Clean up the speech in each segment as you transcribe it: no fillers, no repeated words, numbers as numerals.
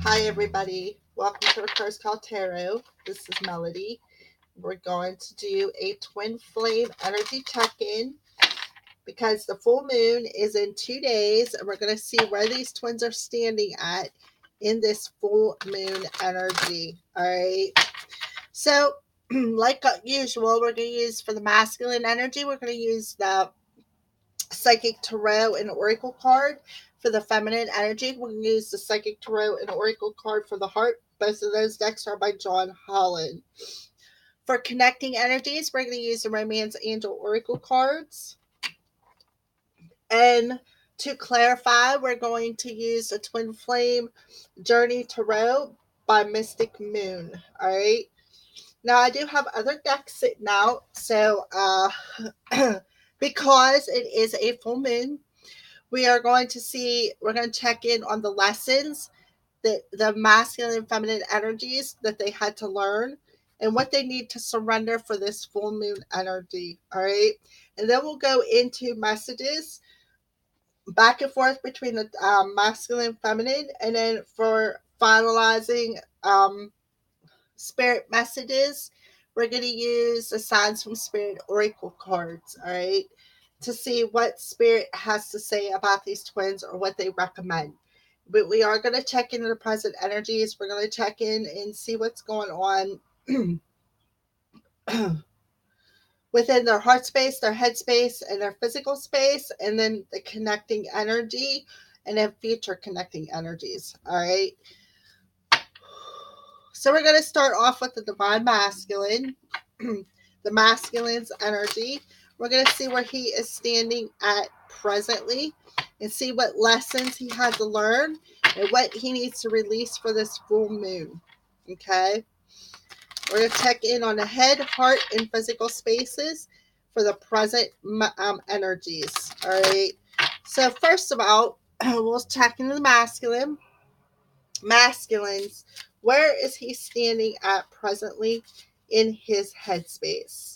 Hi, everybody. Welcome to the First Call Tarot. This is Melody. We're going to do a twin flame energy check in because the full moon is in 2 days, and we're going to see where these twins are standing at in this full moon energy. All right. So, like usual, we're going to use for the masculine energy, we're going to use the Psychic Tarot and Oracle card. For the feminine energy, we're going to use the Psychic Tarot and Oracle card for the heart. Both of those decks are by John Holland. For connecting energies, we're going to use the Romance Angel Oracle cards. And to clarify, we're going to use the Twin Flame Journey Tarot by Mystic Moon. All right. Now, I do have other decks sitting out. So, because it is a full moon, we're going to check in on the lessons that the masculine and feminine energies that they had to learn and what they need to surrender for this full moon energy. All right. And then we'll go into messages back and forth between the masculine and feminine. And then for finalizing spirit messages, we're going to use the Signs from Spirit Oracle cards. All right. To see what spirit has to say about these twins or what they recommend. But we are going to check into the present energies. We're going to check in and see what's going on within their heart space, their head space, and their physical space, and then the connecting energy and then future connecting energies. All right. So we're going to start off with the divine masculine, the masculine's energy. We're going to see where he is standing at presently and see what lessons he had to learn and what he needs to release for this full moon. Okay. We're going to check in on the head, heart, and physical spaces for the present energies. All right. So first of all, we'll check into the masculines. Where is he standing at presently in his headspace?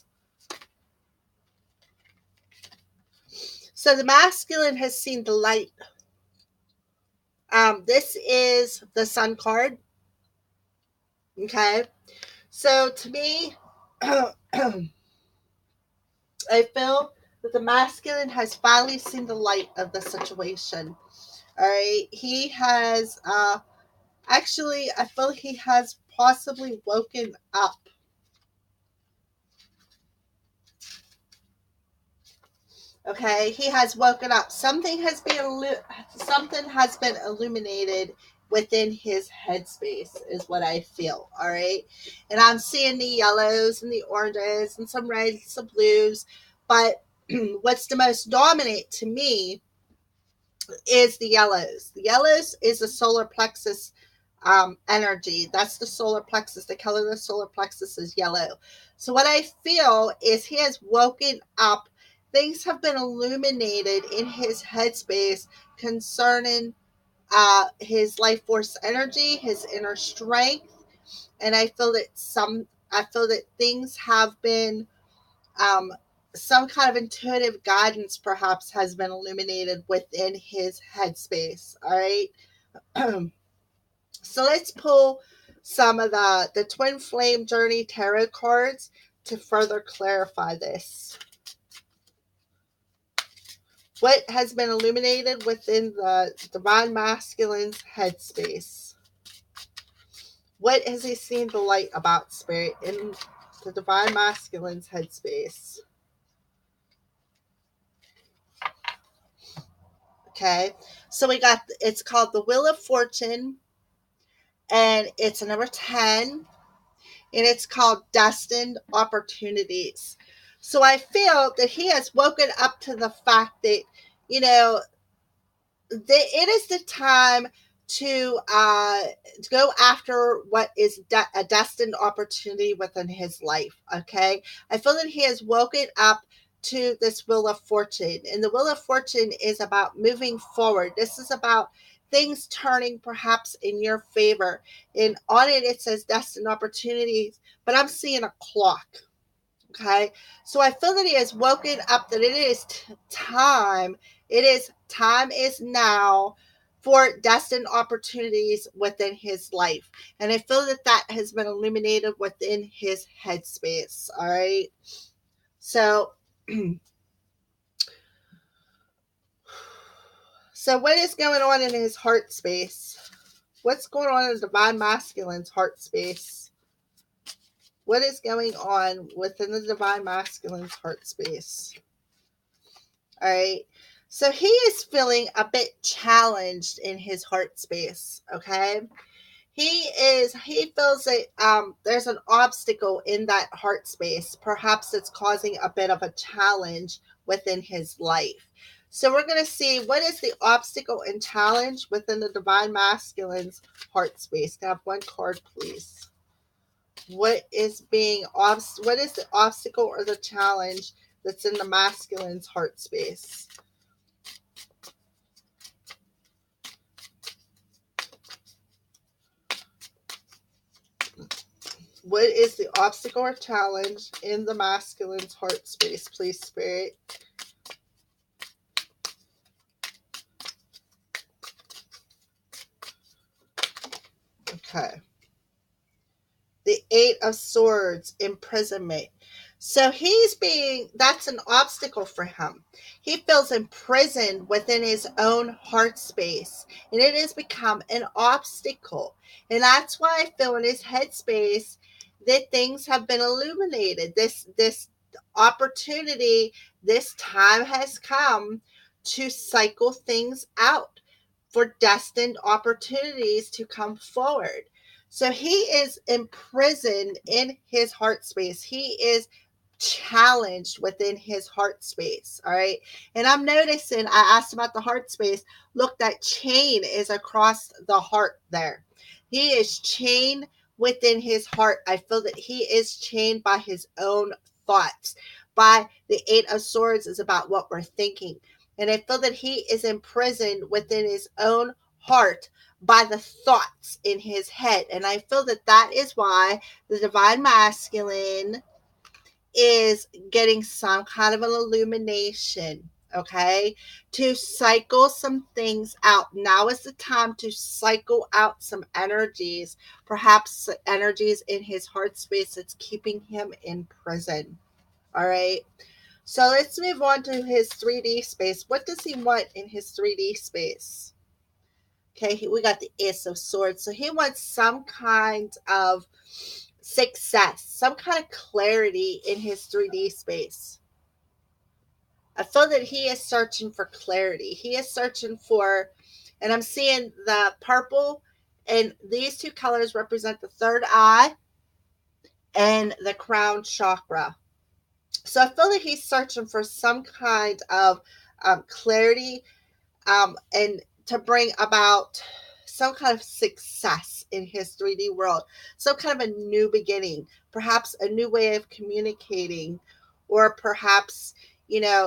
So the masculine has seen the light. This is the Sun card. Okay. So to me, I feel that the masculine has finally seen the light of the situation. All right. He has, actually, I feel he has possibly woken up. Okay, he has woken up. Something has been illuminated within his headspace, is what I feel. All right, and I'm seeing the yellows and the oranges and some reds, some blues, but what's the most dominant to me is the yellows. The yellows is the solar plexus energy. That's the solar plexus. The color of the solar plexus is yellow. So what I feel is he has woken up. Things have been illuminated in his headspace concerning his life force energy, his inner strength, and I feel that things have been some kind of intuitive guidance perhaps has been illuminated within his headspace. All right. So let's pull some of the Twin Flame Journey Tarot cards to further clarify this. What has been illuminated within the Divine Masculine's headspace? What has he seen the light about, Spirit, in the Divine Masculine's headspace? Okay, so it's called the Wheel of Fortune, and it's a number 10, and it's called Destined Opportunities. So I feel that he has woken up to the fact that, you know, it is the time to go after what is a destined opportunity within his life. Okay, I feel that he has woken up to this Wheel of Fortune, and the Wheel of Fortune is about moving forward. This is about things turning perhaps in your favor, and on it says destined opportunities, but I'm seeing a clock. Okay, so I feel that he has woken up that it is time. Time is now for destined opportunities within his life. And I feel that that has been illuminated within his headspace. All right. So, so what is going on in his heart space? What's going on in the divine masculine's heart space? What is going on within the divine masculine's heart space? All right. So he is feeling a bit challenged in his heart space. Okay. He feels that there's an obstacle in that heart space. Perhaps it's causing a bit of a challenge within his life. So we're going to see what is the obstacle and challenge within the divine masculine's heart space. Can I have one card, please? What is the obstacle or the challenge that's in the masculine's heart space? What is the obstacle or challenge in the masculine's heart space, please, Spirit? Okay. The Eight of Swords, imprisonment. So that's an obstacle for him. He feels imprisoned within his own heart space, and it has become an obstacle. And that's why I feel in his head space that things have been illuminated. This opportunity, this time has come to cycle things out for destined opportunities to come forward. So he is imprisoned in his heart space. He is challenged within his heart space. All right. And I'm noticing, I asked about the heart space. Look, that chain is across the heart there. He is chained within his heart. I feel that he is chained by his own thoughts. By the Eight of Swords is about what we're thinking. And I feel that he is imprisoned within his own heart by the thoughts in his head. And I feel that that is why the divine masculine is getting some kind of an illumination, okay, to cycle some things out. Now is the time to cycle out some energies, perhaps energies in his heart space that's keeping him in prison. All right. So let's move on to his 3D space. What does he want in his 3D space? Okay, we got the Ace of Swords. So he wants some kind of success, some kind of clarity in his 3D space. I feel that he is searching for clarity. He is searching for, and I'm seeing the purple, and these two colors represent the third eye and the crown chakra. So I feel that he's searching for some kind of clarity and to bring about some kind of success in his 3D world, some kind of a new beginning, perhaps a new way of communicating, or perhaps,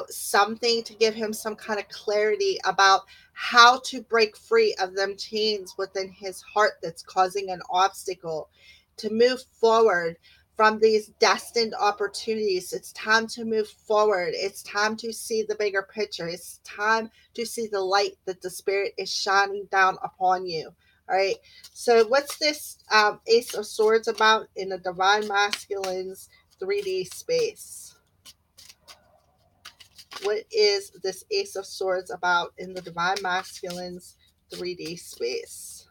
something to give him some kind of clarity about how to break free of them chains within his heart that's causing an obstacle, to move forward from these destined opportunities. It's time to move forward. It's time to see the bigger picture. It's time to see the light that the Spirit is shining down upon you. All right. So what's this Ace of Swords about in the Divine Masculine's 3D space? What is this Ace of Swords about in the Divine Masculine's 3D space?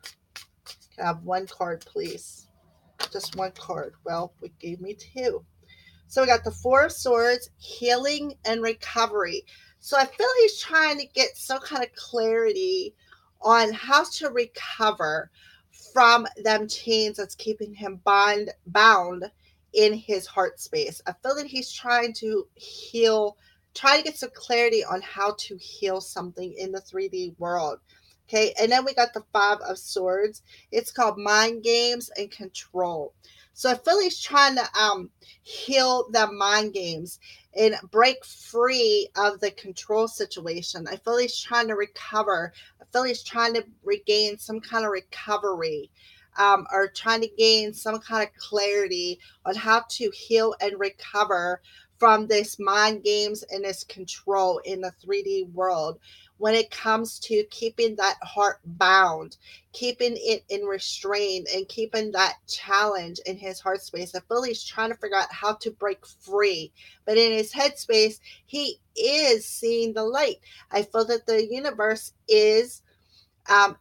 Can I have one card, please? Just one card. Well, it gave me two. So we got the Four of Swords, healing and recovery. So I feel he's trying to get some kind of clarity on how to recover from them chains that's keeping him bound in his heart space. I feel that he's trying to heal, trying to get some clarity on how to heal something in the 3D world. Okay, and then we got the Five of Swords. It's called mind games and control. So I feel he's trying to heal the mind games and break free of the control situation. I feel he's trying to recover. I feel he's trying to regain some kind of recovery, or trying to gain some kind of clarity on how to heal and recover from this mind games and this control in the 3D world when it comes to keeping that heart bound, keeping it in restraint, and keeping that challenge in his heart space. I feel he's trying to figure out how to break free, but in his head space, he is seeing the light. I feel that the universe is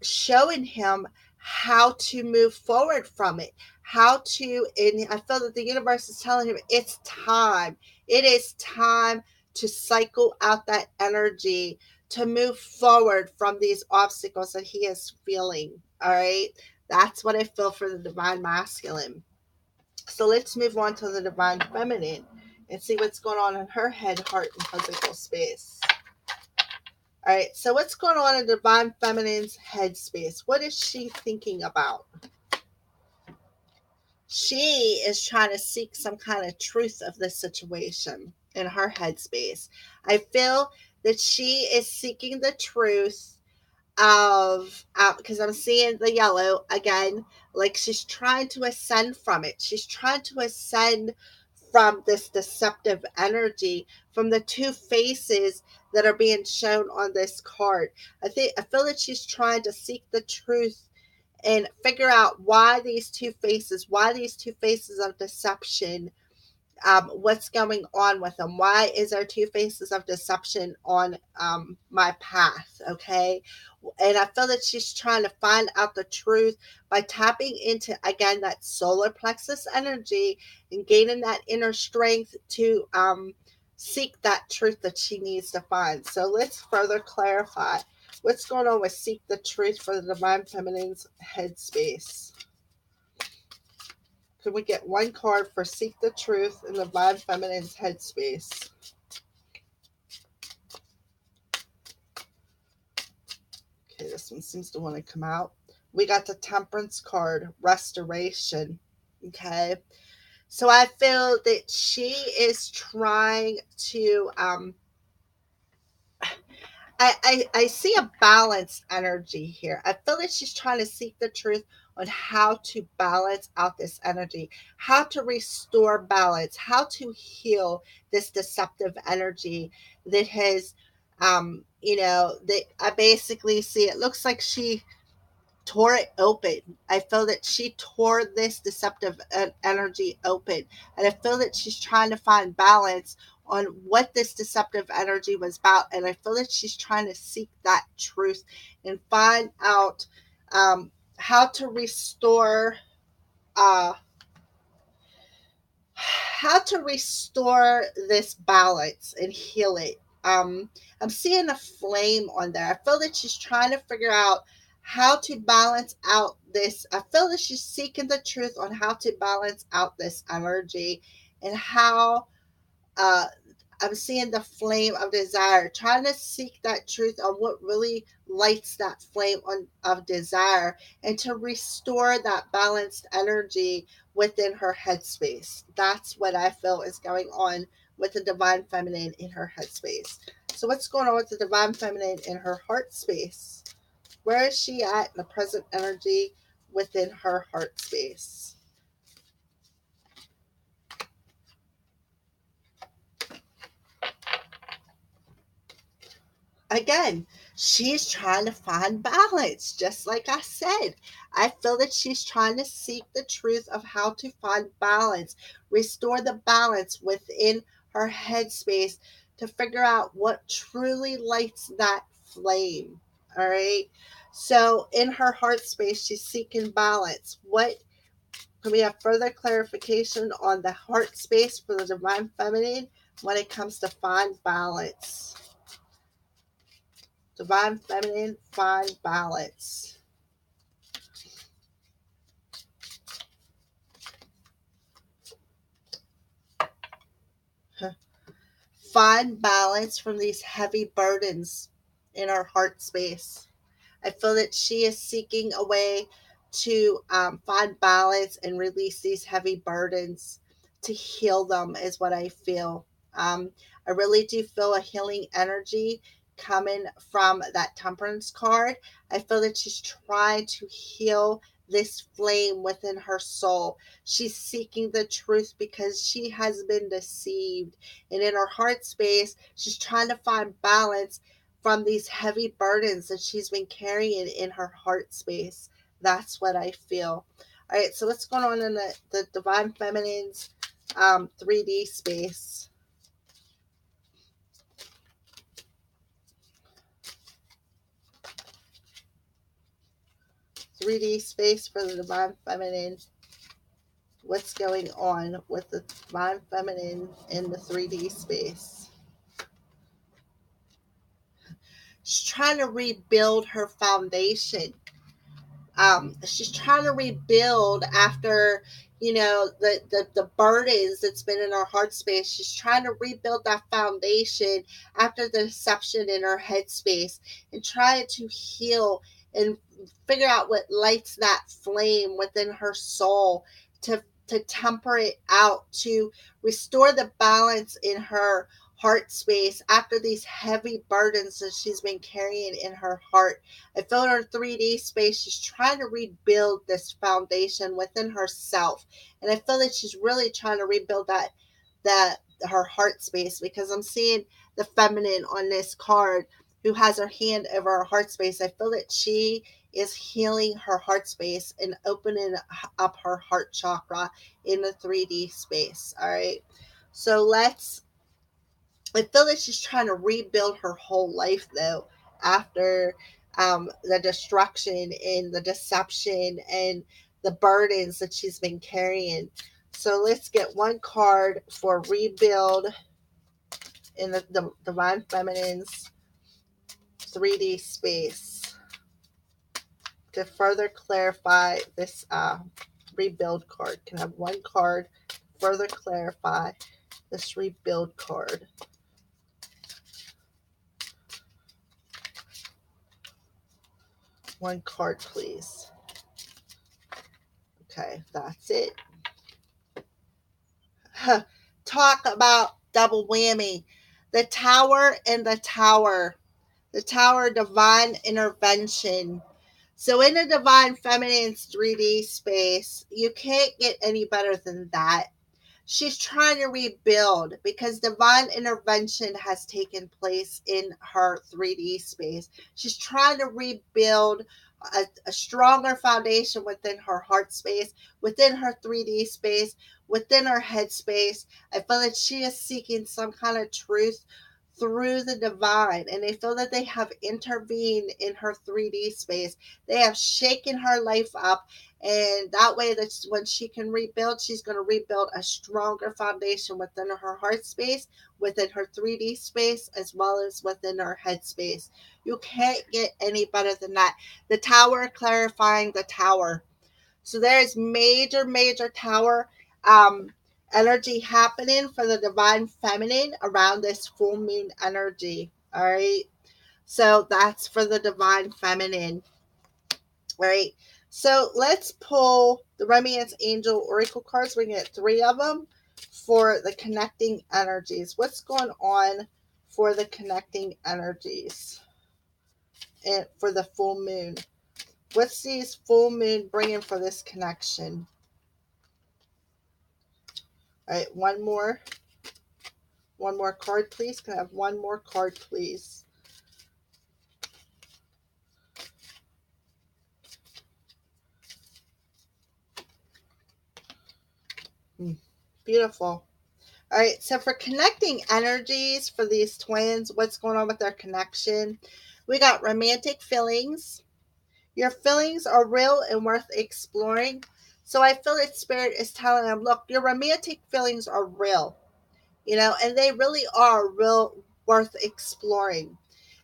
showing him how to move forward from it, how to, and I feel that the universe is telling him it's time. It is time to cycle out that energy, to move forward from these obstacles that he is feeling. All right. That's what I feel for the divine masculine. So let's move on to the divine feminine and see what's going on in her head, heart, and physical space. All right, so what's going on in Divine Feminine's headspace? What is she thinking about? She is trying to seek some kind of truth of this situation in her headspace. I feel that she is seeking the truth of, because I'm seeing the yellow again, like she's trying to ascend from it. She's trying to ascend from this deceptive energy, from the two faces that are being shown on this card. I feel that she's trying to seek the truth and figure out why these two faces of deception, what's going on with them. Why is there two faces of deception on my path? Okay. And I feel that she's trying to find out the truth by tapping into, again, that solar plexus energy and gaining that inner strength to seek that truth that she needs to find. So let's further clarify what's going on with seek the truth for the divine feminine's headspace. Could we get one card for seek the truth in the divine feminine's headspace? Okay, this one seems to want to come out. We got the temperance card, restoration. Okay. So I feel that she is trying to I see a balanced energy here. I feel that she's trying to seek the truth on how to balance out this energy, how to restore balance, how to heal this deceptive energy that has, that I basically see. It looks like she tore it open. I feel that she tore this deceptive energy open. And I feel that she's trying to find balance on what this deceptive energy was about. And I feel that she's trying to seek that truth and find out how to restore uh, this balance and heal it. I'm seeing a flame on there. I feel that she's trying to figure out how to balance out this. I feel that she's seeking the truth on how to balance out this energy and how uh, I'm seeing the flame of desire, trying to seek that truth on what really lights that flame of desire and to restore that balanced energy within her headspace. That's what I feel is going on with the divine feminine in her headspace. So what's going on with the divine feminine in her heart space? Where is she at in the present energy within her heart space? Again, she's trying to find balance, just like I said. I feel that she's trying to seek the truth of how to find balance, restore the balance within her headspace to figure out what truly lights that flame. All right. So in her heart space, she's seeking balance. What can we have further clarification on the heart space for the divine feminine when it comes to find balance? Divine feminine, find balance. Find balance from these heavy burdens in our heart space. I feel that she is seeking a way to find balance and release these heavy burdens, to heal them, is what I feel. I really do feel a healing energy coming from that temperance card. I feel that she's trying to heal this flame within her soul. She's seeking the truth because she has been deceived. And in her heart space, she's trying to find balance from these heavy burdens that she's been carrying in her heart space. That's what I feel. All right, so what's going on in the Divine Feminine's 3D space? 3D space for the Divine Feminine. What's going on with the Divine Feminine in the 3D space? She's trying to rebuild her foundation. She's trying to rebuild after, the burdens that's been in her heart space. She's trying to rebuild that foundation after the deception in her head space, and try to heal and figure out what lights that flame within her soul, to temper it out, to restore the balance in her heart space after these heavy burdens that she's been carrying in her heart. I feel in her 3D space, she's trying to rebuild this foundation within herself. And I feel that she's really trying to rebuild that her heart space, because I'm seeing the feminine on this card who has her hand over her heart space. I feel that she is healing her heart space and opening up her heart chakra in the 3D space. All right. So I feel that she's trying to rebuild her whole life though, after the destruction and the deception and the burdens that she's been carrying. So let's get one card for rebuild in the Divine Feminine's 3D space to further clarify this rebuild card. Can I have one card further clarify this rebuild card? One card, please. Okay, that's it. Talk about double whammy. The Tower and the Tower. The Tower, divine intervention. So in the Divine Feminine's 3D space, you can't get any better than that. She's trying to rebuild because divine intervention has taken place in her 3D space. She's trying to rebuild a stronger foundation within her heart space, within her 3D space, within her head space. I feel that she is seeking some kind of truth through the divine, and they feel that they have intervened in her 3D space. They have shaken her life up, and that way, that when she can rebuild, she's going to rebuild a stronger foundation within her heart space, within her 3D space, as well as within her head space. You can't get any better than that. The Tower, clarifying the Tower. So there's major Tower energy happening for the Divine Feminine around this full moon energy. All right. So that's for the Divine Feminine. Right. So let's pull the Romance Angel Oracle cards. We get 3 of them for the connecting energies. What's going on for the connecting energies and for the full moon? What's these full moon bringing for this connection? All right, one more card, please. Can I have one more card, please? Beautiful. All right, so for connecting energies for these twins, what's going on with their connection? We got romantic feelings. Your feelings are real and worth exploring. So I feel that Spirit is telling them, look, your romantic feelings are real, and they really are real, worth exploring.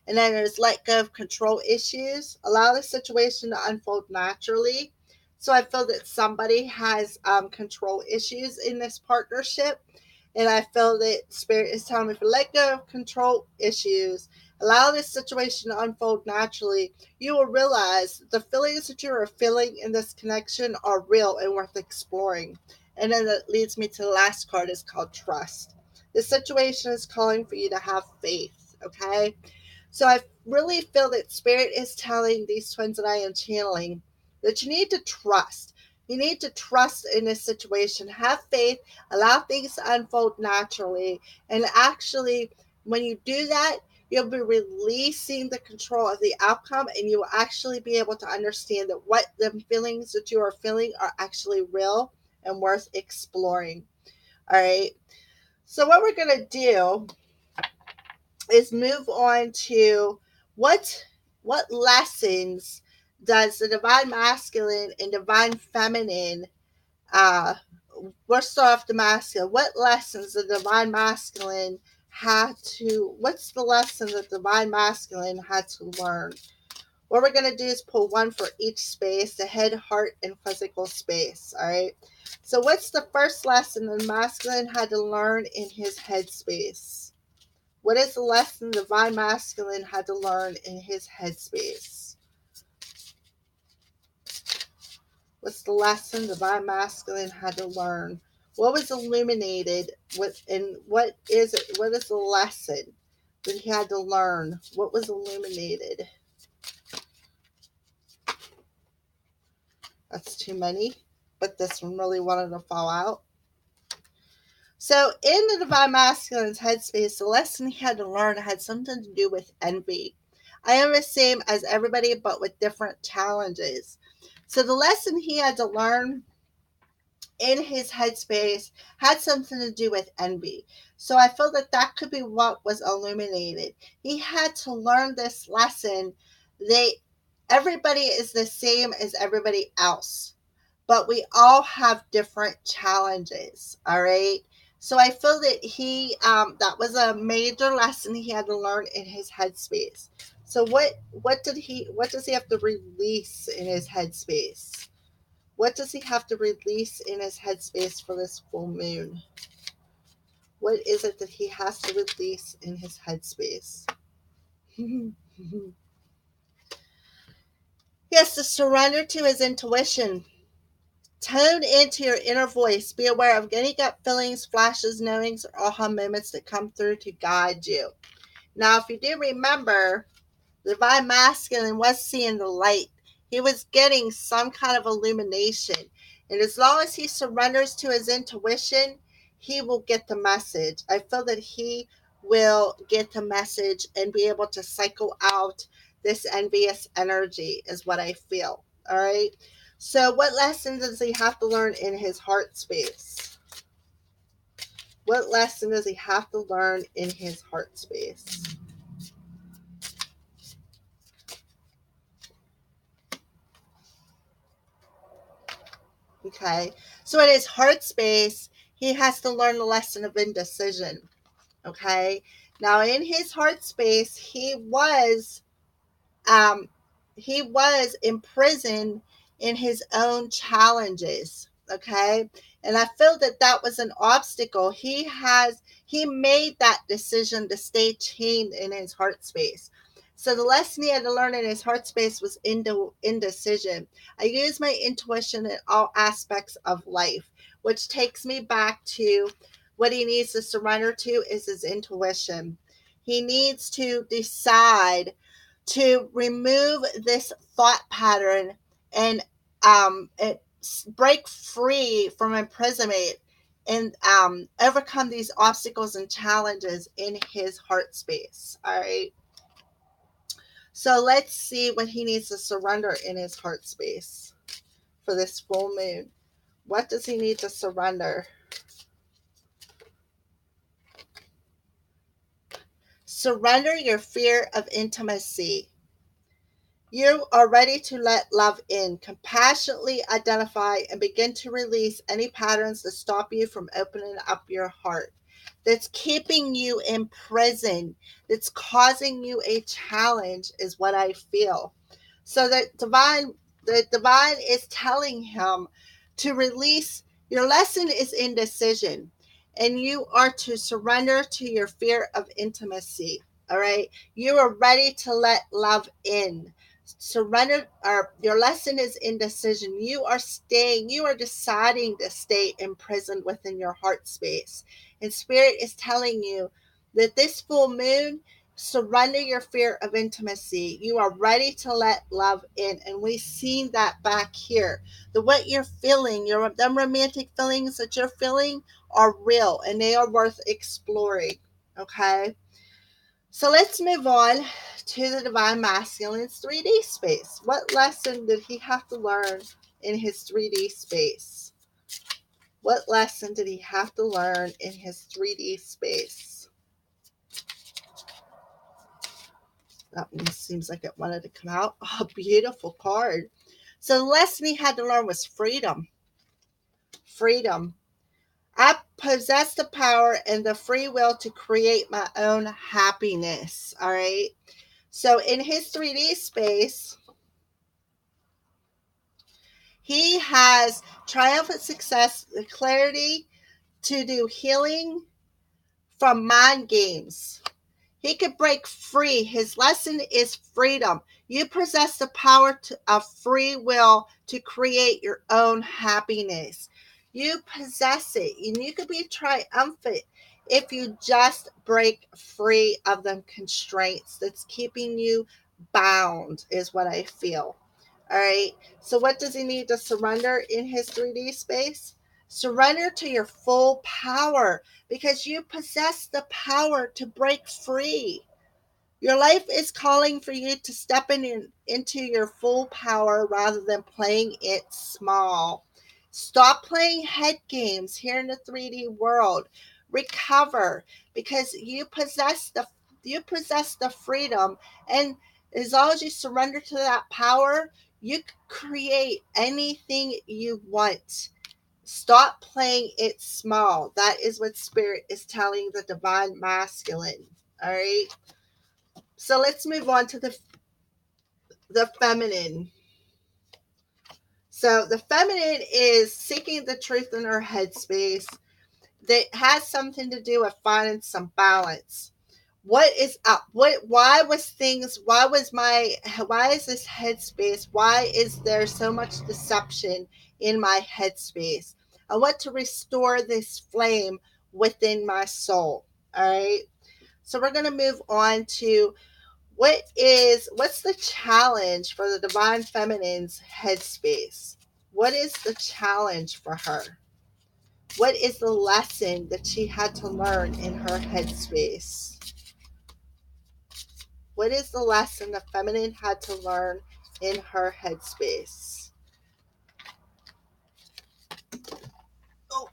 And then there's let go of control issues. Allow the situation to unfold naturally. So I feel that somebody has control issues in this partnership. And I feel that Spirit is telling me to let go of control issues. Allow this situation to unfold naturally. You will realize the feelings that you are feeling in this connection are real and worth exploring. And then that leads me to the last card, is called trust. The situation is calling for you to have faith, okay? So I really feel that Spirit is telling these twins that I am channeling, that you need to trust. You need to trust in this situation. Have faith, allow things to unfold naturally. And actually, when you do that, you'll be releasing the control of the outcome, and you will actually be able to understand that what the feelings that you are feeling are actually real and worth exploring. All right. So, what we're going to do is move on to what what lessons does the divine masculine and divine feminine, uh let's start off the masculine. What lessons the divine masculine what's the lesson that the divine masculine had to learn? What we're going to do is pull one for each space, the head, heart, and physical space. All right. So what's the first lesson the masculine had to learn in his head space? What is the lesson the divine masculine had to learn in his headspace? What's the lesson the divine masculine had to learn? What was illuminated? What is it? What is the lesson that he had to learn? What was illuminated? That's too many, but this one really wanted to fall out. So in the divine masculine's headspace, the lesson he had to learn had something to do with envy. I am the same as everybody, but with different challenges. So the lesson he had to learn in his headspace had something to do with envy. So I feel that that could be what was illuminated. He had to learn this lesson. Everybody is the same as everybody else, but we all have different challenges. All right. So I feel that that was a major lesson he had to learn in his headspace. So what does he have to release in his headspace? What does he have to release in his headspace for this full moon? What is it that he has to release in his headspace? He has to surrender to his intuition. Tune into your inner voice. Be aware of any gut feelings, flashes, knowings, or aha moments that come through to guide you. Now, if you do remember, the divine masculine was seeing the light. He was getting some kind of illumination. And as long as he surrenders to his intuition, he will get the message. I feel that he will get the message and be able to cycle out this envious energy, is what I feel. All right. So, what lessons does he have to learn in his heart space? What lesson does he have to learn in his heart space? Okay. So in his heart space, he has to learn the lesson of indecision. Okay. Now in his heart space, um he was imprisoned in his own challenges. Okay. And I feel that that was an obstacle. He made that decision to stay chained in his heart space. So the lesson he had to learn in his heart space was indecision. I use my intuition in all aspects of life, which takes me back to what he needs to surrender to is his intuition. He needs to decide to remove this thought pattern and break free from imprisonment and overcome these obstacles and challenges in his heart space. All right. So let's see what he needs to surrender in his heart space for this full moon. What does he need to surrender? Surrender your fear of intimacy. You are ready to let love in. Compassionately identify and begin to release any patterns that stop you from opening up your heart, that's keeping you in prison, that's causing you a challenge, is what I feel. So the divine is telling him to release. Your lesson is indecision, and you are to surrender to your fear of intimacy. All right. You are ready to let love in. Surrender, or your lesson is indecision. You are deciding to stay imprisoned within your heart space. And spirit is telling you that this full moon, Surrender your fear of intimacy. You are ready to let love in. And we've seen that back here. What you're feeling, them romantic feelings that you're feeling are real and they are worth exploring. Okay. So let's move on to the Divine Masculine's 3D space. What lesson did he have to learn in his 3D space? What lesson did he have to learn in his 3D space? That one seems like it wanted to come out. Oh, beautiful card. So the lesson he had to learn was freedom. Freedom. I possess the power and the free will to create my own happiness. All right. So in his 3D space, he has triumphant success, the clarity to do healing from mind games. He could break free. His lesson is freedom. You possess the power of free will to create your own happiness. You possess it, and you could be triumphant if you just break free of the constraints that's keeping you bound, is what I feel. All right. So, what does he need to surrender in his 3D space? Surrender to your full power because you possess the power to break free. Your life is calling for you to step into your full power rather than playing it small. Stop playing head games here in the 3D world. Recover because you possess the freedom, and as long as you surrender to that power, you can create anything you want. Stop playing it small. That is what Spirit is telling the Divine Masculine. All right. So let's move on to the feminine. So the feminine is seeking the truth in her headspace that has something to do with finding some balance. What is up? Why is this headspace? Why is there so much deception in my headspace? I want to restore this flame within my soul. All right. So we're going to move on to what's the challenge for the Divine Feminine's headspace? What is the challenge for her? What is the lesson that she had to learn in her headspace? What is the lesson the feminine had to learn in her headspace? Oh,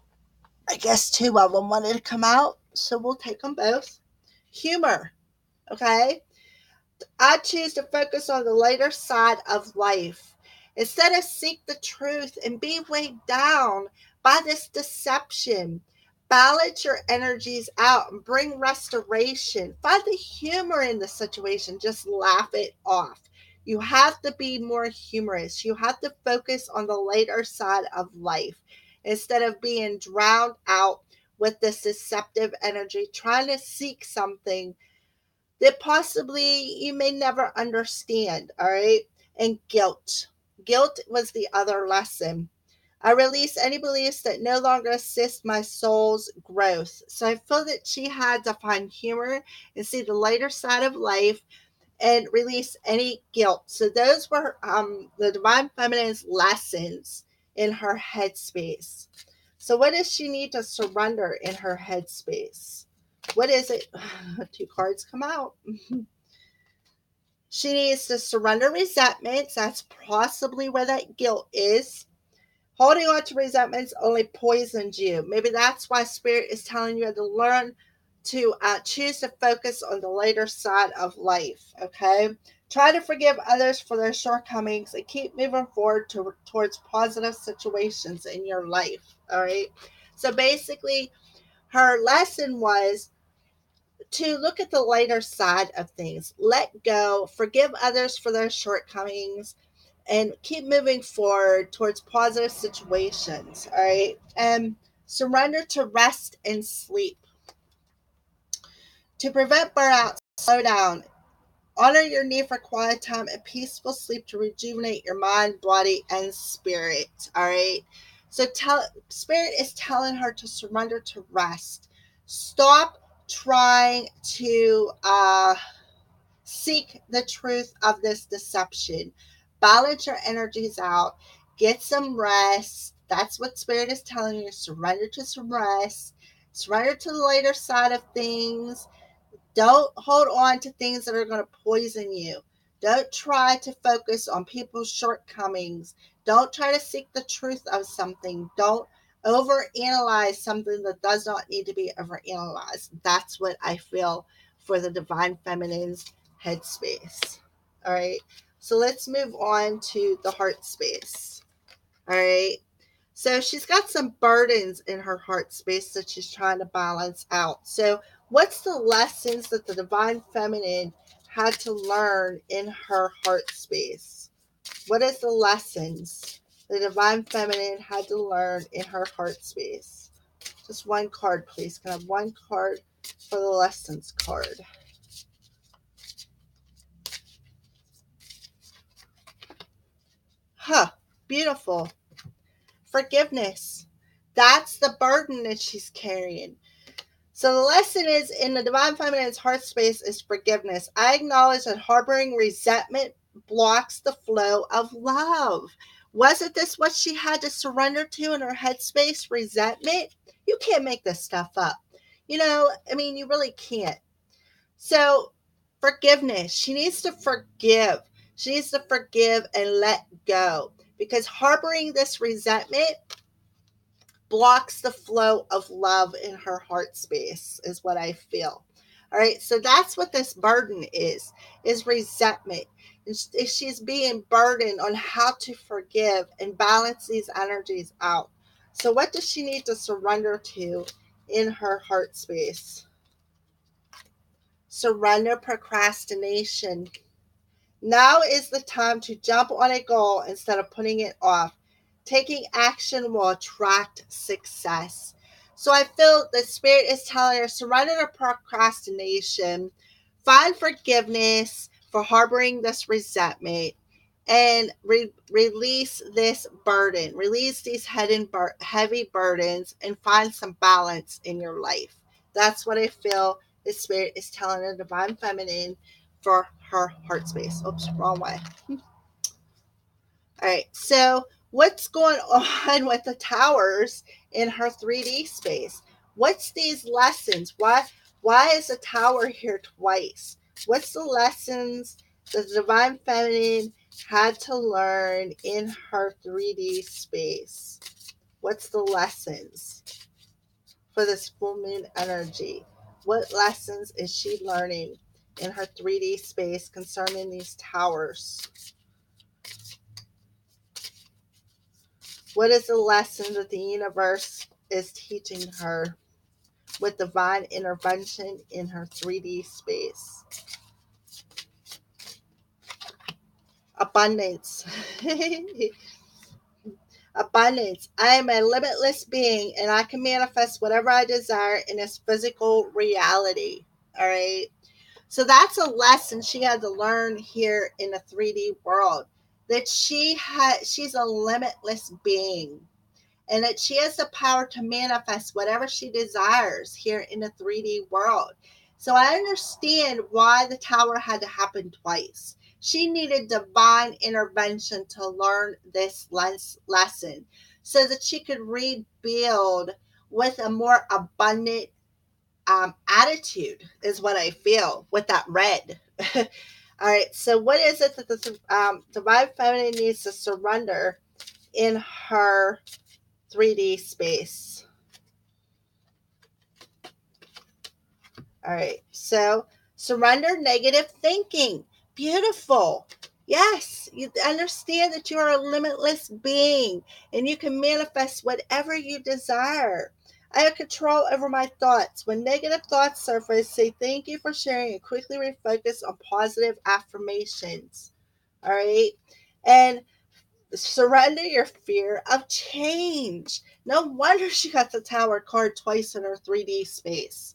I guess two of them wanted to come out, so we'll take them both. Humor, okay? I choose to focus on the lighter side of life. Instead of seek the truth and be weighed down by this deception, balance your energies out and bring restoration. Find the humor in the situation. Just laugh it off. You have to be more humorous. You have to focus on the lighter side of life instead of being drowned out with this deceptive energy, trying to seek something that possibly you may never understand. All right. And guilt. Guilt was the other lesson. I release any beliefs that no longer assist my soul's growth. So I feel that she had to find humor and see the lighter side of life and release any guilt. So those were the Divine Feminine's lessons in her headspace. So what does she need to surrender in her headspace? What is it? Two cards come out. She needs to surrender resentments. That's possibly where that guilt is. Holding on to resentments only poisons you. Maybe that's why Spirit is telling you to learn to choose to focus on the lighter side of life. Okay. Try to forgive others for their shortcomings and keep moving forward towards positive situations in your life. All right. So basically, her lesson was to look at the lighter side of things, let go, forgive others for their shortcomings, and keep moving forward towards positive situations. All right. And surrender to rest and sleep. To prevent burnout, slow down. Honor your need for quiet time and peaceful sleep to rejuvenate your mind, body, and spirit. All right. So Spirit is telling her to surrender to rest. Stop trying to Seek the truth of this deception. Balance your energies out. Get some rest. That's what Spirit is telling you. Surrender to some rest. Surrender to the lighter side of things. Don't hold on to things that are going to poison you. Don't try to focus on people's shortcomings. Don't try to seek the truth of something. Don't overanalyze something that does not need to be overanalyzed. That's what I feel for the Divine Feminine's headspace. All right. So let's move on to the heart space. All right. So she's got some burdens in her heart space that she's trying to balance out. So, what's the lessons that the Divine Feminine had to learn in her heart space? What is the lessons the Divine Feminine had to learn in her heart space? Just one card, please. Can I have one card for the lessons card? Huh, beautiful. Forgiveness. That's the burden that she's carrying. So the lesson is in the Divine Feminine's heart space is forgiveness. I acknowledge that harboring resentment blocks the flow of love. Wasn't this what she had to surrender to in her headspace? Resentment? You can't make this stuff up. I mean, you really can't. So forgiveness. She needs to forgive. She needs to forgive and let go. Because harboring this resentment blocks the flow of love in her heart space is what I feel. All right, so that's what this burden is resentment. She's being burdened on how to forgive and balance these energies out. So what does she need to surrender to in her heart space? Surrender procrastination. Now is the time to jump on a goal instead of putting it off. Taking action will attract success. So I feel the Spirit is telling her surrender to procrastination, find forgiveness for harboring this resentment, and release this burden. Release these heavy burdens and find some balance in your life. That's what I feel the Spirit is telling the Divine Feminine for her heart space. Oops, wrong way. All right, so what's going on with the towers in her 3D space? What's these lessons? Why is the tower here twice? What's the lessons the Divine Feminine had to learn in her 3D space? What's the lessons for this full moon energy? What lessons is she learning in her 3D space concerning these towers? What is the lesson that the universe is teaching her with divine intervention in her 3D space? Abundance. Abundance. I am a limitless being and I can manifest whatever I desire in this physical reality. All right. So that's a lesson she had to learn here in the 3D world, that she's a limitless being and that she has the power to manifest whatever she desires here in the 3D world. So I understand why the tower had to happen twice. She needed divine intervention to learn this lesson so that she could rebuild with a more abundant attitude, is what I feel with that red. All right, so what is it that the Divine Feminine needs to surrender in her 3D space? All right, so surrender negative thinking. Beautiful. Yes, you understand that you are a limitless being and you can manifest whatever you desire. I have control over my thoughts. When negative thoughts surface, say thank you for sharing and quickly refocus on positive affirmations. All right, and surrender your fear of change. No wonder she got the Tower card twice in her 3D space.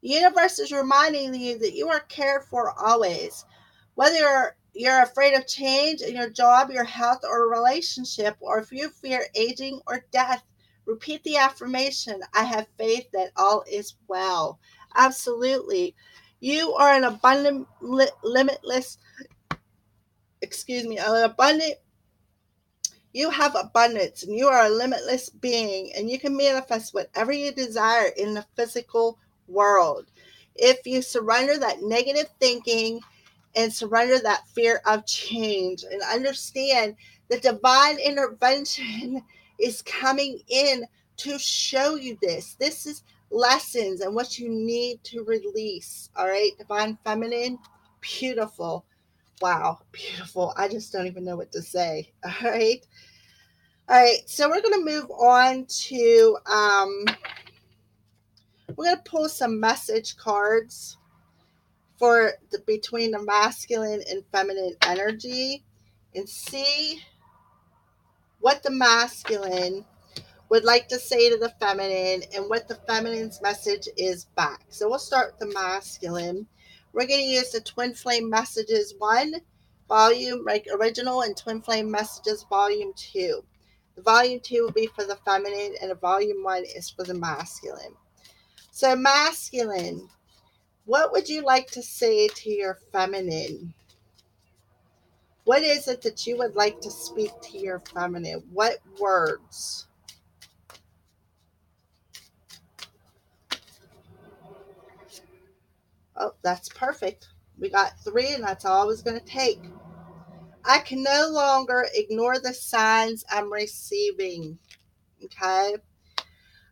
The universe is reminding you that you are cared for always. Whether you're afraid of change in your job, your health, or a relationship, or if you fear aging or death, repeat the affirmation, I have faith that all is well. Absolutely. You are an abundant, limitless, an abundant. You have abundance and you are a limitless being, and you can manifest whatever you desire in the physical world. If you surrender that negative thinking and surrender that fear of change and understand the divine intervention is coming in to show you this. This is lessons and what you need to release. All right, divine feminine, beautiful. Wow, beautiful. I just don't even know what to say. All right. All right, so we're going to move on to, we're going to pull some message cards for between the masculine and feminine energy and see what the masculine would like to say to the feminine and what the feminine's message is back. So we'll start with the masculine. We're going to use the Twin Flame Messages 1 volume, like original, and Twin Flame Messages volume 2. The volume 2 will be for the feminine and the volume 1 is for the masculine. So masculine, what would you like to say to your feminine? What is it that you would like to speak to your feminine? What words? Oh, that's perfect. We got 3, and that's all I was going to take. I can no longer ignore the signs I'm receiving. Okay?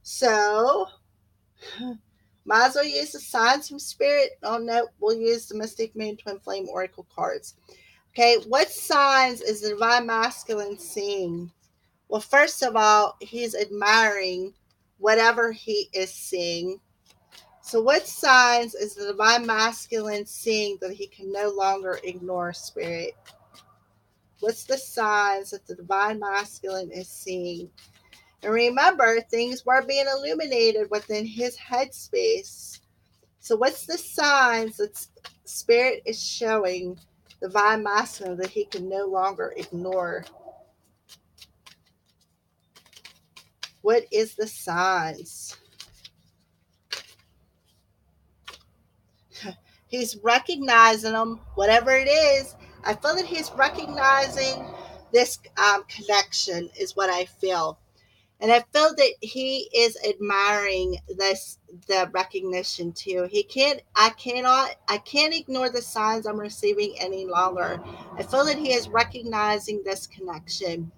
So, might as well use the signs from Spirit. Oh, no, we'll use the Mystic Moon Twin Flame Oracle cards. Okay, what signs is the Divine Masculine seeing? Well, first of all, he's admiring whatever he is seeing. So what signs is the Divine Masculine seeing that he can no longer ignore, Spirit? What's the signs that the Divine Masculine is seeing? And remember, things were being illuminated within his headspace. So what's the signs that Spirit is showing the Divine Masculine that he can no longer ignore? What is the signs? He's recognizing them, whatever it is. I feel that he's recognizing this connection is what I feel. And I feel that he is admiring the recognition too. I can't ignore the signs I'm receiving any longer. I feel that he is recognizing this connection.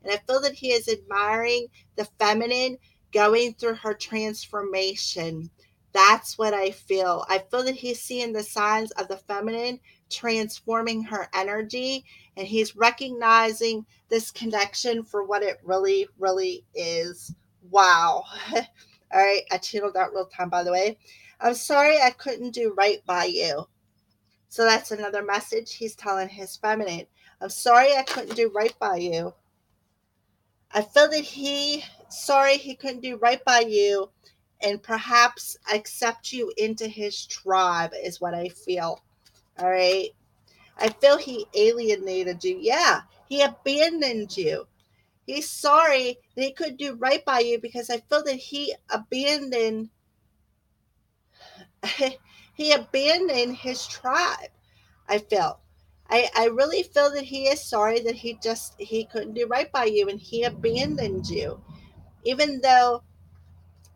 And I feel that he is admiring the feminine going through her transformation. That's what I feel. I feel that he's seeing the signs of the feminine transforming her energy, and he's recognizing this connection for what it really, really is. Wow. All right, I channeled that real time, by the way. I'm sorry I couldn't do right by you. So that's another message he's telling his feminine. I'm sorry I couldn't do right by you. I feel that sorry he couldn't do right by you and perhaps accept you into his tribe is what I feel. All right. I feel he alienated you. Yeah, he abandoned you. He's sorry that he couldn't do right by you because I feel that he abandoned he abandoned his tribe. I feel. I really feel that he is sorry that he couldn't do right by you and he abandoned you. Even though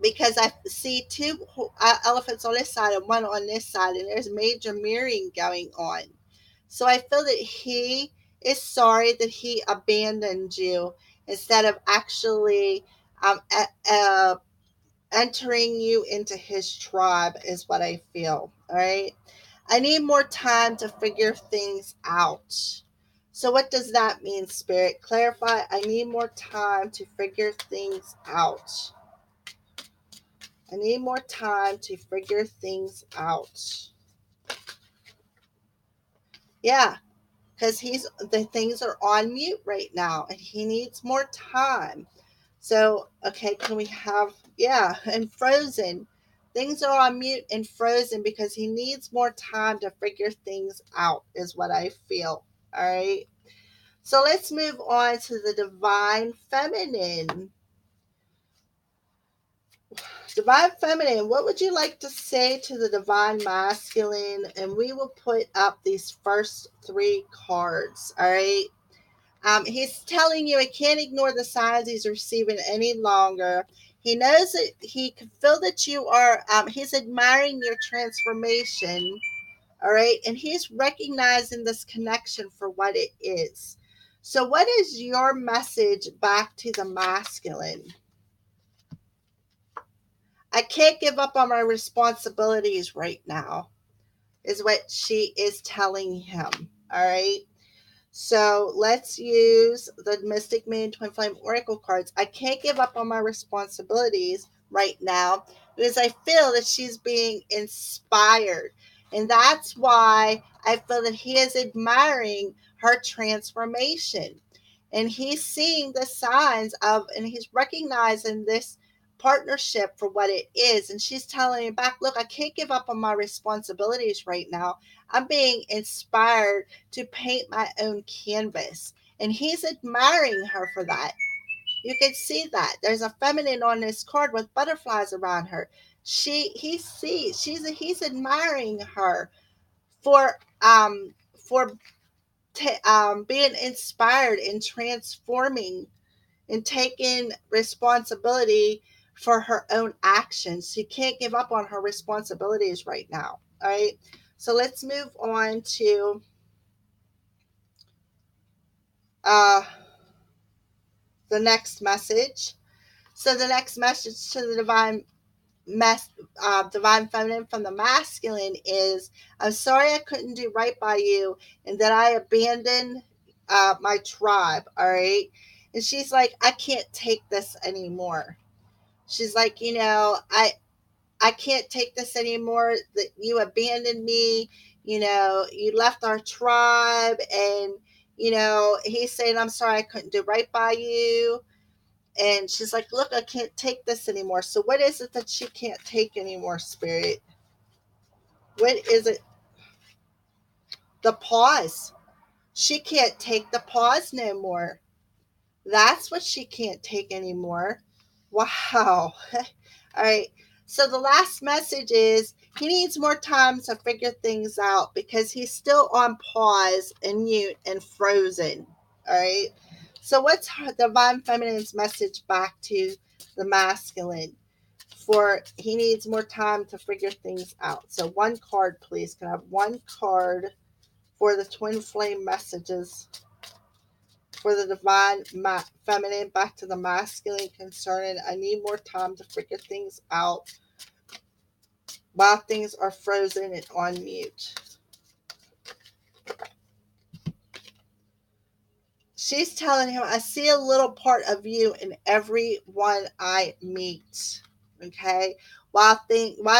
because I see 2 elephants on this side and 1 on this side, and there's major mirroring going on. So I feel that he is sorry that he abandoned you instead of actually um, entering you into his tribe, is what I feel. All right. I need more time to figure things out. So, what does that mean, Spirit? Clarify. I need more time to figure things out. I need more time to figure things out. Yeah, because the things are on mute right now and he needs more time. So, okay, can we have, yeah, and frozen. Things are on mute and frozen because he needs more time to figure things out, is what I feel. All right. So let's move on to the divine feminine. Divine Feminine, what would you like to say to the Divine Masculine? And we will put up these first 3 cards, all right? He's telling you he can't ignore the signs he's receiving any longer. He knows that he can feel that you are, he's admiring your transformation, all right? And he's recognizing this connection for what it is. So, what is your message back to the masculine? I can't give up on my responsibilities right now, is what she is telling him, all right? So let's use the Mystic Moon Twin Flame Oracle cards. I can't give up on my responsibilities right now because I feel that she's being inspired. And that's why I feel that he is admiring her transformation. And he's seeing the signs of, and he's recognizing this partnership for what it is. And she's telling him back, look, I can't give up on my responsibilities right now. I'm being inspired to paint my own canvas. And he's admiring her for that. You can see that. There's a feminine on this card with butterflies around her. He's admiring her for being inspired and transforming and taking responsibility for her own actions. She can't give up on her responsibilities right now. All right. So let's move on to uh, the next message. So the next message to the divine feminine from the masculine is, I'm sorry I couldn't do right by you and that I abandoned my tribe. All right. And she's like, I can't take this anymore. She's like, I can't take this anymore, that you abandoned me, you left our tribe. And he's saying, I'm sorry I couldn't do right by you. And she's like, look, I can't take this anymore. So what is it that she can't take anymore, Spirit? What is it? The pause. She can't take the pause no more. That's what she can't take anymore. Wow. All right. So the last message is he needs more time to figure things out because he's still on pause and mute and frozen. All right. So what's Divine Feminine's message back to the masculine? For he needs more time to figure things out. So one card, please. Can I have one card for the twin flame messages for the divine feminine back to the masculine concerning, I need more time to figure things out while things are frozen and on mute. She's telling him, I see a little part of you in everyone I meet. Okay? While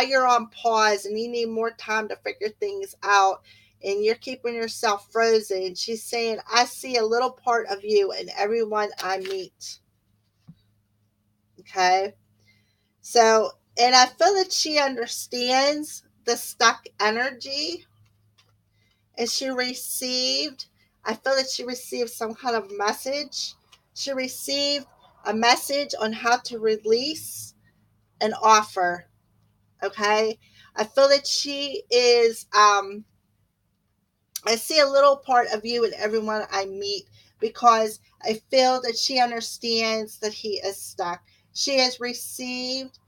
you're on pause and you need more time to figure things out and you're keeping yourself frozen, she's saying, I see a little part of you in everyone I meet. Okay? So, and I feel that she understands the stuck energy, and I feel that she received some kind of message. She received a message on how to release an offer. Okay. I feel that she is, I see a little part of you in everyone I meet because I feel that she understands that he is stuck. She has received,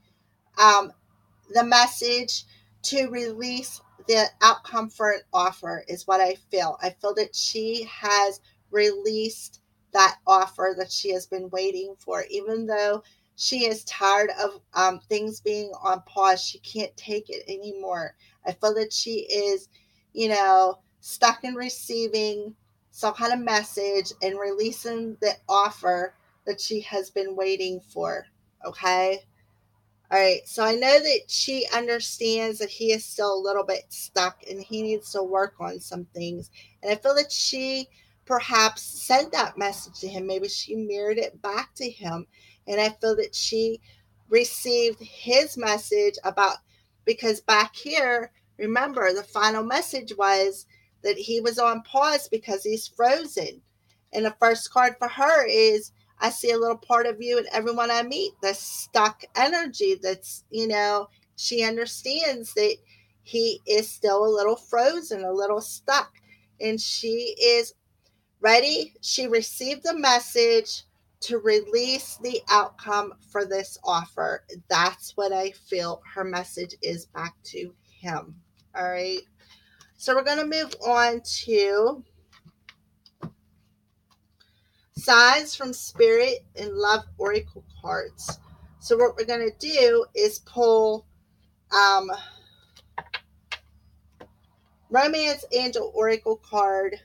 um, the message to release the outcome for an offer is what I feel. I feel that she has released that offer that she has been waiting for, even though she is tired of things being on pause. She can't take it anymore. I feel that she is, stuck in receiving some kind of message and releasing the offer that she has been waiting for. Okay. All right, so I know that she understands that he is still a little bit stuck and he needs to work on some things. And I feel that she perhaps sent that message to him. Maybe she mirrored it back to him. And I feel that she received his message about, because back here, remember, the final message was that he was on pause because he's frozen. And the first card for her is, I see a little part of you in everyone I meet, the stuck energy that's, she understands that he is still a little frozen, a little stuck. And she is ready. She received the message to release the outcome for this offer. That's what I feel her message is back to him. All right. So we're going to move on to signs from Spirit and Love Oracle cards. So what we're going to do is pull Romance Angel Oracle card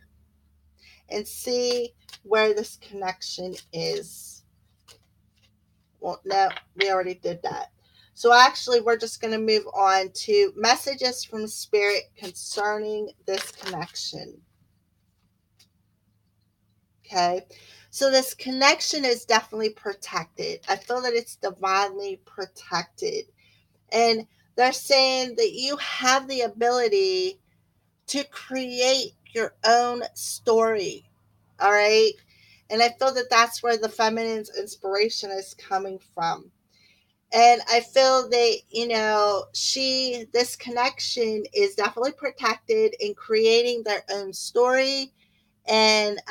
and see where this connection is. Well, no, we already did that. So actually, we're just going to move on to messages from Spirit concerning this connection. Okay. So this connection is definitely protected. I feel that it's divinely protected. And they're saying that you have the ability to create your own story. All right. And I feel that that's where the feminine's inspiration is coming from. And I feel that, this connection is definitely protected in creating their own story and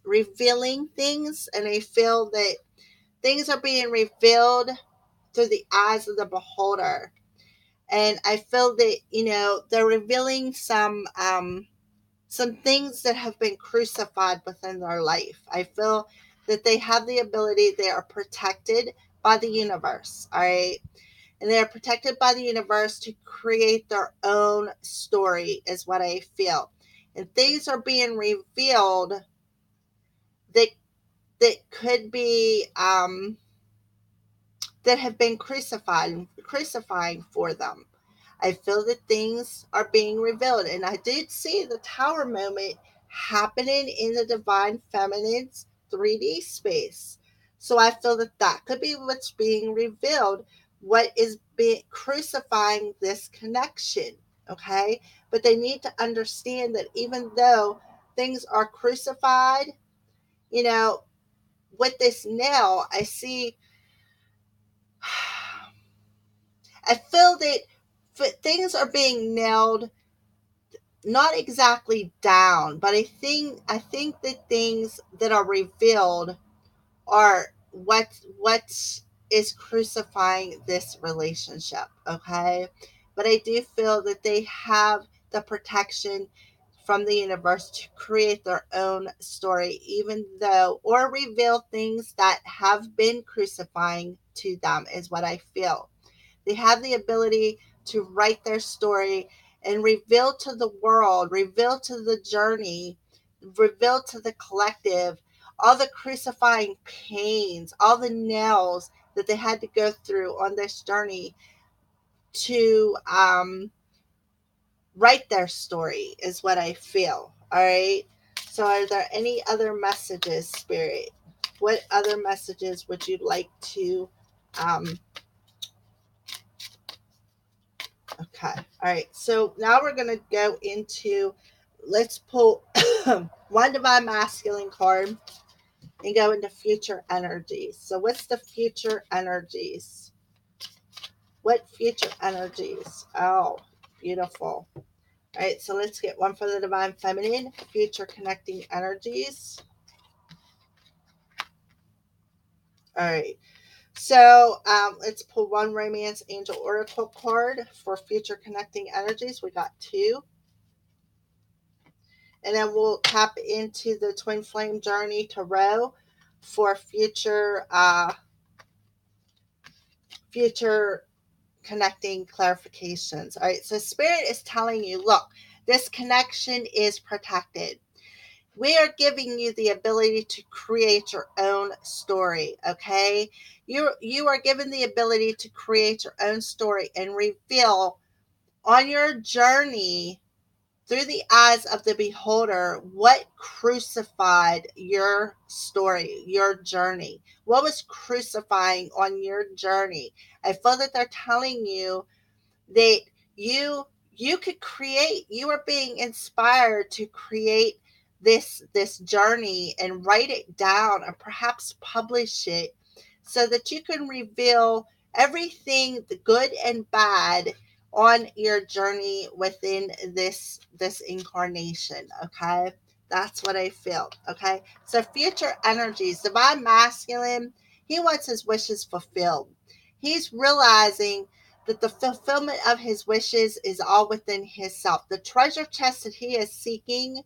revealing things. And I feel that things are being revealed through the eyes of the beholder. And I feel that, they're revealing some things that have been crucified within their life. I feel that they have the ability, they are protected by the universe, all right? And they are protected by the universe to create their own story, is what I feel. And things are being revealed that could be that have been crucifying for them. I feel that things are being revealed. And I did see the tower moment happening in the divine feminine's 3D space. So I feel that that could be what's being revealed, what is being crucifying this connection. Okay. But they need to understand that even though things are crucified, with this nail, I see, I feel that things are being nailed, not exactly down, but I think that things that are revealed are what is crucifying this relationship, okay? But I do feel that they have the protection from the universe to create their own story, even though, or reveal things that have been crucifying to them, is what I feel. They have the ability to write their story and reveal to the world, reveal to the journey, reveal to the collective all the crucifying pains, all the nails that they had to go through on this journey to write their story, is what I feel. All right. So, are there any other messages, Spirit? What other messages would you like to okay. All right. So now we're going to go into, let's pull one divine masculine card and go into future energies. So what's the future energies? What future energies? Oh, beautiful. All right. So let's get one for the divine feminine, future connecting energies. All right. So let's pull one romance angel oracle card for future connecting energies. We got two. And then we'll tap into the twin flame journey tarot for future connecting clarifications. All right. So Spirit is telling you, look, this connection is protected. We are giving you the ability to create your own story. Okay. You are given the ability to create your own story and reveal on your journey through the eyes of the beholder what crucified your story, your journey. What was crucifying on your journey? I feel that they're telling you that you could create, you are being inspired to create this journey and write it down and perhaps publish it so that you can reveal everything, the good and bad, on your journey within this incarnation. Okay, that's what I feel. Okay, so future energies, divine masculine, he wants his wishes fulfilled. He's realizing that the fulfillment of his wishes is all within himself. The treasure chest that he is seeking,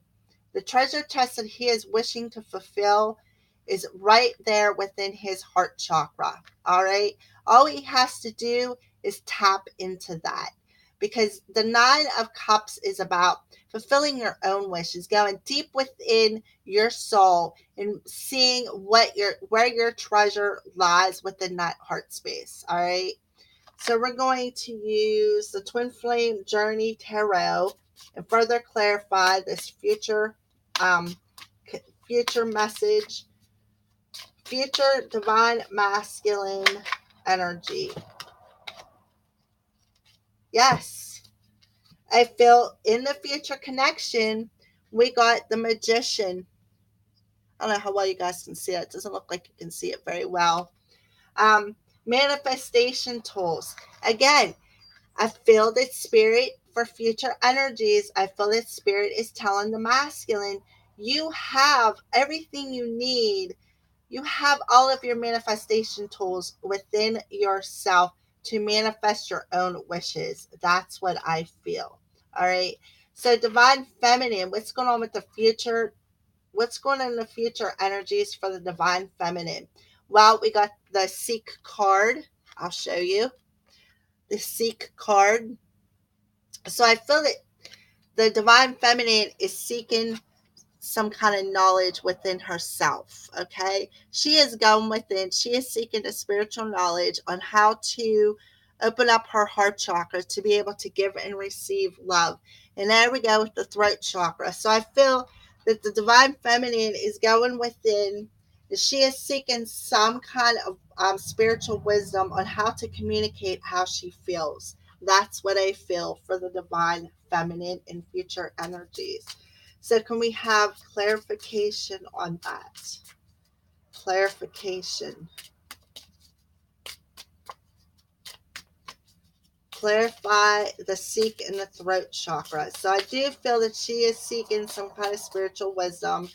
the treasure chest that he is wishing to fulfill, is right there within his heart chakra. All right. All he has to do is tap into that, because the Nine of Cups is about fulfilling your own wishes, going deep within your soul and seeing where your treasure lies within that heart space. All right. So we're going to use the Twin Flame Journey Tarot and further clarify this um, future message, future divine masculine energy. Yes, I feel in the future connection, we got the Magician. I don't know how well you guys can see it. It doesn't look like you can see it very well. Um, Manifestation tools. Again, I feel that spirit for future energies, I feel that spirit is telling the masculine, you have everything you need. You have all of your manifestation tools within yourself to manifest your own wishes. That's what I feel. All right. So, divine feminine, what's going on with the future? What's going on in the future energies for the divine feminine? Well, we got the Seek card. I'll show you the Seek card. So I feel that the divine feminine is seeking some kind of knowledge within herself. Okay, she is going within, she is seeking the spiritual knowledge on how to open up her heart chakra to be able to give and receive love. And there we go with the throat chakra. So I feel that the divine feminine is going within, she is seeking some kind of spiritual wisdom on how to communicate how she feels. That's what I feel for the divine feminine in future energies. So can we have clarification on that? Clarification. Clarify the seek in the throat chakra. So I do feel that she is seeking some kind of spiritual wisdom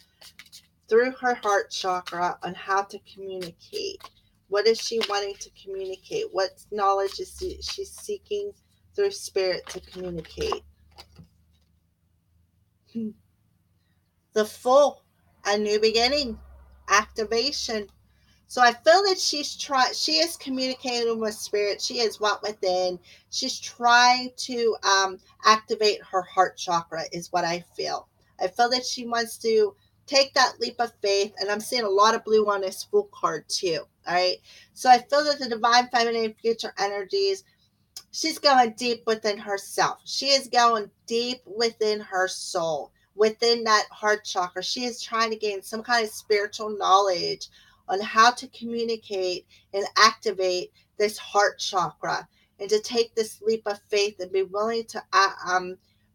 through her heart chakra on how to communicate. What is she wanting to communicate? What knowledge is she seeking through spirit to communicate? The Fool, a new beginning, activation. So I feel that she is communicating with spirit. She is what within. She's trying to activate her heart chakra is what I feel. I feel that she wants to take that leap of faith, and I'm seeing a lot of blue on this Fool card too. All right. So I feel that the divine feminine future energies, she's going deep within herself. She is going deep within her soul, within that heart chakra. She is trying to gain some kind of spiritual knowledge on how to communicate and activate this heart chakra, and to take this leap of faith and be willing to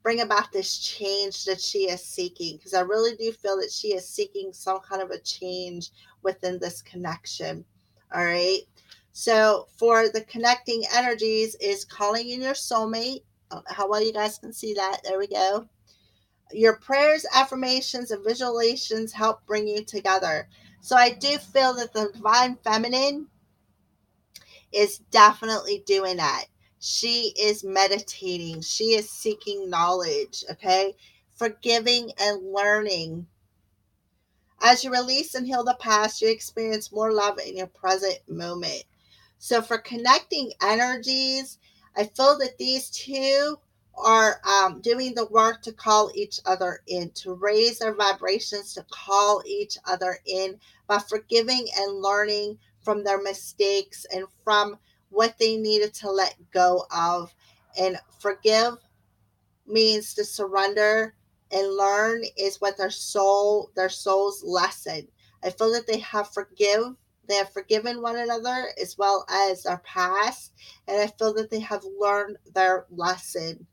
bring about this change that she is seeking. Because I really do feel that she is seeking some kind of a change within this connection. All right. So for the connecting energies is calling in your soulmate. How well you guys can see that. There we go. Your prayers, affirmations, and visualizations help bring you together. So I do feel that the divine feminine is definitely doing that. She is meditating. She is seeking knowledge, okay? Forgiving and learning. As you release and heal the past, you experience more love in your present moment. So for connecting energies, I feel that these two are doing the work to call each other in, to raise their vibrations, to call each other in by forgiving and learning from their mistakes and from what they needed to let go of. And forgive means to surrender, and learn is what their soul's lesson. I feel that they have forgiven one another as well as their past, and I feel that they have learned their lesson,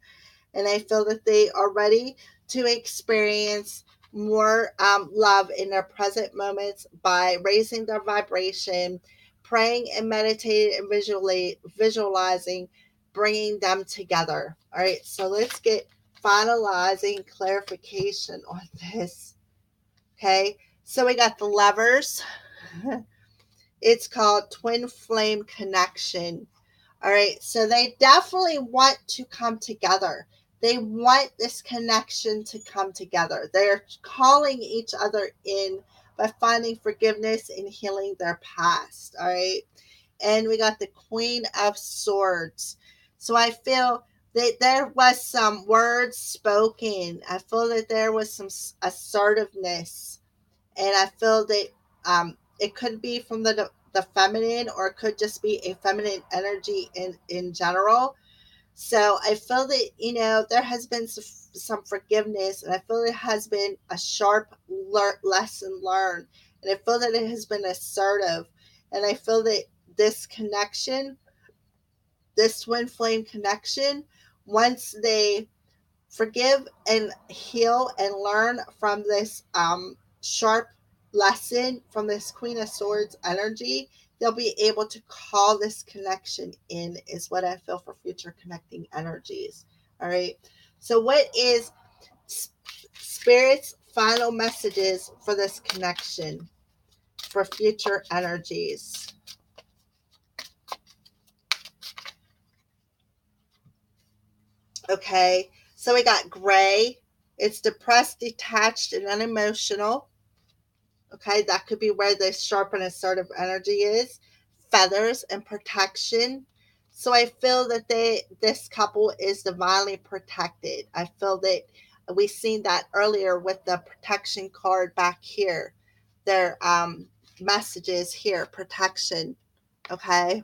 and I feel that they are ready to experience more love in their present moments by raising their vibration, praying and meditating and visualizing, bringing them together. All right, so let's get finalizing clarification on this. Okay, so we got the Lovers. It's called Twin Flame Connection. All right, so they definitely want to come together. They want this connection to come together. They're calling each other in by finding forgiveness and healing their past. All right, and we got the Queen of Swords. So I feel that there was some words spoken. I feel that there was some assertiveness, and I feel that it could be from the feminine, or it could just be a feminine energy in general. So I feel that there has been some forgiveness, and I feel it has been a sharp lesson learned, and I feel that it has been assertive, and I feel that this connection, this twin flame connection, once they forgive and heal and learn from this sharp lesson from this Queen of Swords energy, they'll be able to call this connection in, is what I feel for future connecting energies. All right, so what is Spirit's final messages for this connection for future energies? Okay, so we got Gray. It's depressed, detached, and unemotional. Okay, that could be where the sharp and assertive energy is. Feathers and protection. So I feel that this couple is divinely protected. I feel that we seen that earlier with the protection card back here. Their messages here, protection. Okay.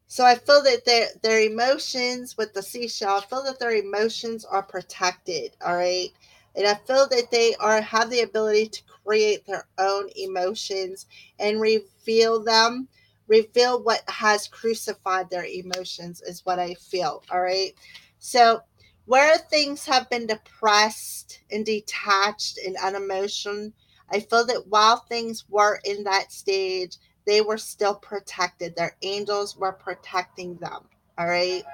So I feel that their emotions with the seashell, I feel that their emotions are protected, all right? And I feel that they have the ability to create their own emotions and reveal them, reveal what has crucified their emotions is what I feel, all right? So where things have been depressed and detached and unemotional, I feel that while things were in that stage, they were still protected. Their angels were protecting them. All right.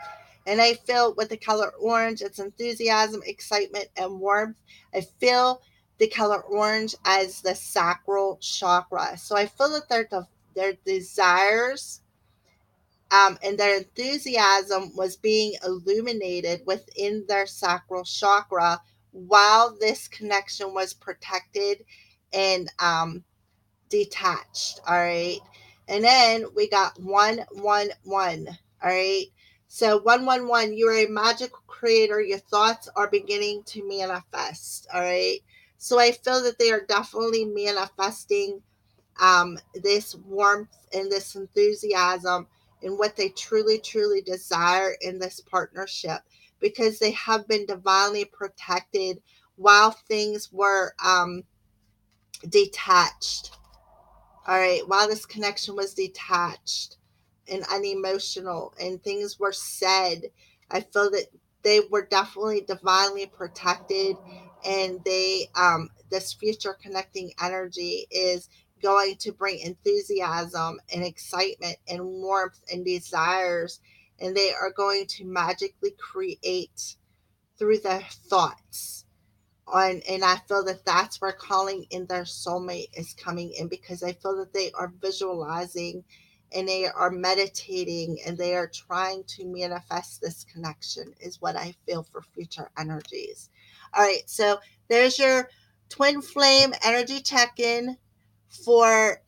And I feel with the color orange, it's enthusiasm, excitement, and warmth. I feel the color orange as the sacral chakra. So I feel that their desires and their enthusiasm was being illuminated within their sacral chakra while this connection was protected and detached. All right. And then we got 111. All right. So 111, you're a magical creator. Your thoughts are beginning to manifest. All right. So I feel that they are definitely manifesting this warmth and this enthusiasm and what they truly, truly desire in this partnership, because they have been divinely protected while things were detached. All right, while this connection was detached and unemotional and things were said, I feel that they were definitely divinely protected, and this future connecting energy is going to bring enthusiasm and excitement and warmth and desires, and they are going to magically create through their thoughts on. And I feel that that's where calling in their soulmate is coming in, because I feel that they are visualizing and they are meditating and they are trying to manifest this connection, is what I feel for future energies. All right, so there's your twin flame energy check-in for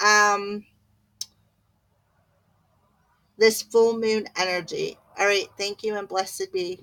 this full moon energy. All right, thank you and blessed be.